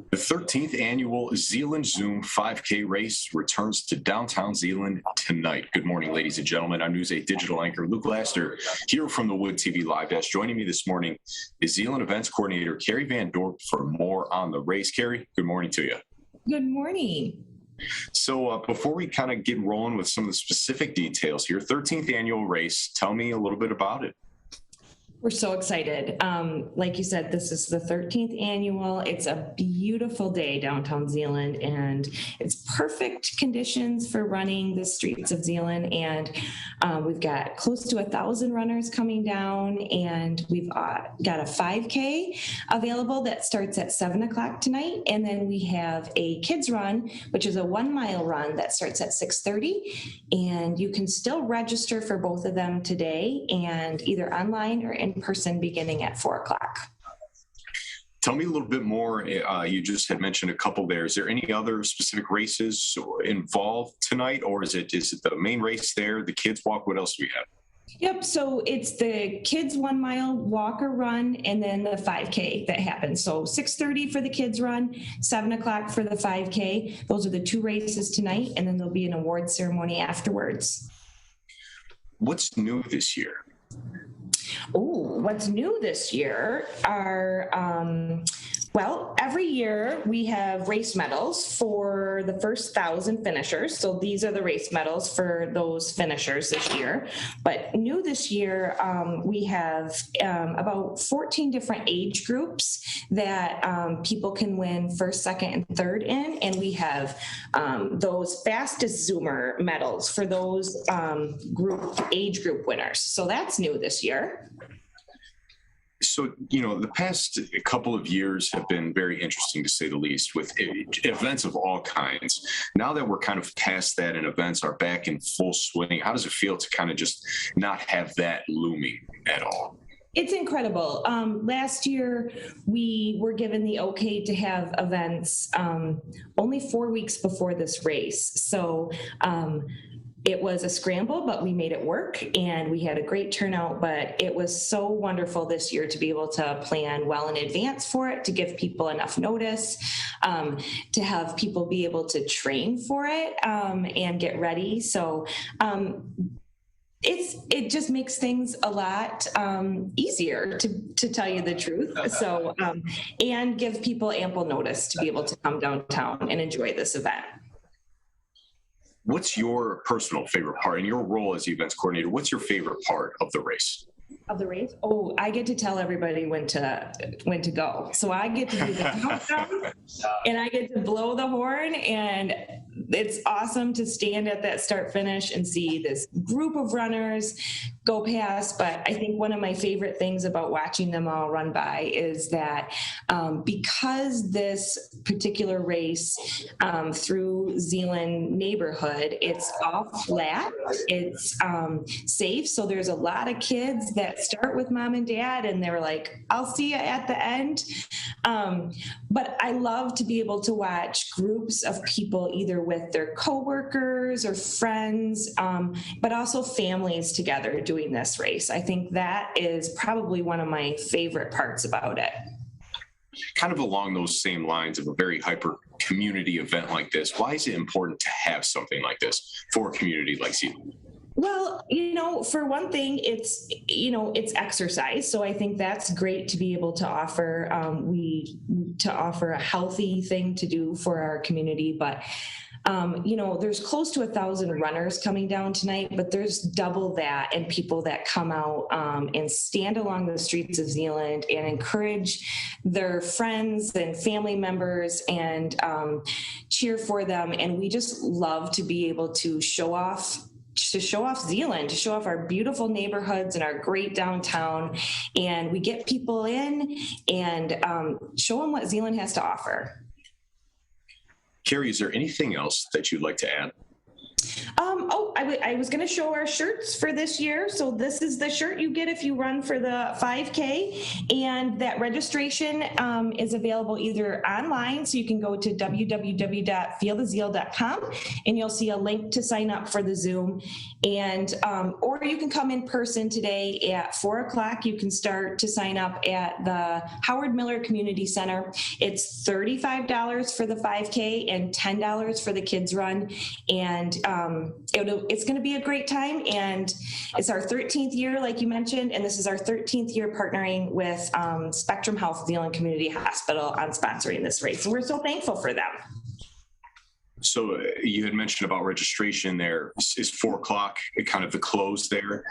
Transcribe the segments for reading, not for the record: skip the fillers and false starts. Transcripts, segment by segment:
The 13th annual Zeeland Zoom 5K race returns to downtown Zeeland tonight. Good morning, ladies and gentlemen. I'm News 8 digital anchor Luke Laster here from the Wood TV Live Desk. Joining me this morning is Zeeland Events Coordinator Kerri VanDorp for more on the race. Kerri, good morning to you. Good morning. So before we kind of get rolling with some of the specific details here, 13th annual race, tell me a little bit about it. We're so excited. Like you said, this is the 13th annual. It's a beautiful day downtown Zeeland, and it's perfect conditions for running the streets of Zeeland. And we've got close to 1,000 runners coming down, and we've got a 5K available that starts at 7 o'clock tonight. And then we have a kids run, which is a 1 mile run that starts at 6:30. And you can still register for both of them today, and either online or in person beginning at 4 o'clock. Tell me a little bit more. You just had mentioned a couple there. Is there any other specific races involved tonight, or is it the main race there, the kids walk? What else do we have? Yep, so it's the kids 1 mile walk or run, and then the 5K that happens. So 6:30 for the kids run, 7 o'clock for the 5K. Those are the two races tonight, and then there'll be an award ceremony afterwards. What's new this year? Oh, what's new this year are, well, every year we have race medals for the first 1,000 finishers. So these are the race medals for those finishers this year. But new this year, we have about 14 different age groups that people can win first, second, and third in. And we have those fastest Zoomer medals for those age group winners. So that's new this year. So, the past couple of years have been very interesting, to say the least, with events of all kinds. Now that we're kind of past that and events are back in full swing, how does it feel to kind of just not have that looming at all? It's incredible. Last year, we were given the okay to have events only 4 weeks before this race. So it was a scramble, but we made it work, and we had a great turnout. But it was so wonderful this year to be able to plan well in advance for it, to give people enough notice, to have people be able to train for it and get ready. So it just makes things a lot easier, to tell you the truth. So and give people ample notice to be able to come downtown and enjoy this event. What's your personal favorite part in your role as the events coordinator? What's your favorite part of the race? Of the race? Oh, I get to tell everybody when to go. So I get to do the countdown, and I get to blow the horn, and it's awesome to stand at that start finish and see this group of runners go past. But I think one of my favorite things about watching them all run by is that because this particular race through Zeeland neighborhood, it's all flat, it's safe. So there's a lot of kids that start with mom and dad, and they're like, I'll see you at the end. But I love to be able to watch groups of people, either with their coworkers or friends, but also families together doing this race. I think that is probably one of my favorite parts about it. Kind of along those same lines of a very hyper community event like this, why is it important to have something like this for a community like Zeeland? Well, for one thing, it's exercise. So I think that's great to be able to offer. To offer a healthy thing to do for our community. But, there's close to 1,000 runners coming down tonight, but there's double that and people that come out and stand along the streets of Zeeland and encourage their friends and family members and cheer for them. And we just love to be able to show off Zeeland, to show off our beautiful neighborhoods and our great downtown. And we get people in and show them what Zeeland has to offer. Kerri, is there anything else that you'd like to add? I was going to show our shirts for this year. So this is the shirt you get if you run for the 5K, and that registration is available either online. So you can go to www.feelthezeal.com and you'll see a link to sign up for the Zoom. And or you can come in person today at 4 o'clock. You can start to sign up at the Howard Miller Community Center. It's $35 for the 5K and $10 for the kids run. And it's going to be a great time. And it's our 13th year, like you mentioned, and this is our 13th year partnering with Spectrum Health Zeeland Community Hospital on sponsoring this race. So we're so thankful for them. So you had mentioned about registration there. Is 4 o'clock kind of the close there?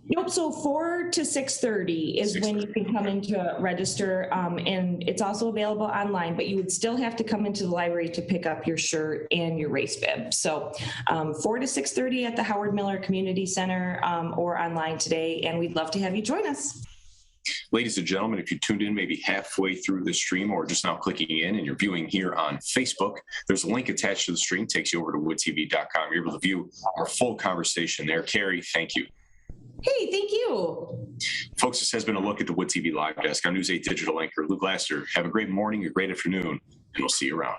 Nope. So 4 to 6:30 is when you can come in to register, and it's also available online. But you would still have to come into the library to pick up your shirt and your race bib. So 4 to 6:30 at the Howard Miller Community Center or online today, and we'd love to have you join us. Ladies and gentlemen, if you tuned in maybe halfway through the stream or just now clicking in and you're viewing here on Facebook, there's a link attached to the stream, takes you over to woodtv.com. You're able to view our full conversation there. Kerri, thank you. Hey, thank you. Folks, this has been a look at the Wood TV Live Desk. I'm News 8 digital anchor Luke Laster. Have a great morning, a great afternoon, and we'll see you around.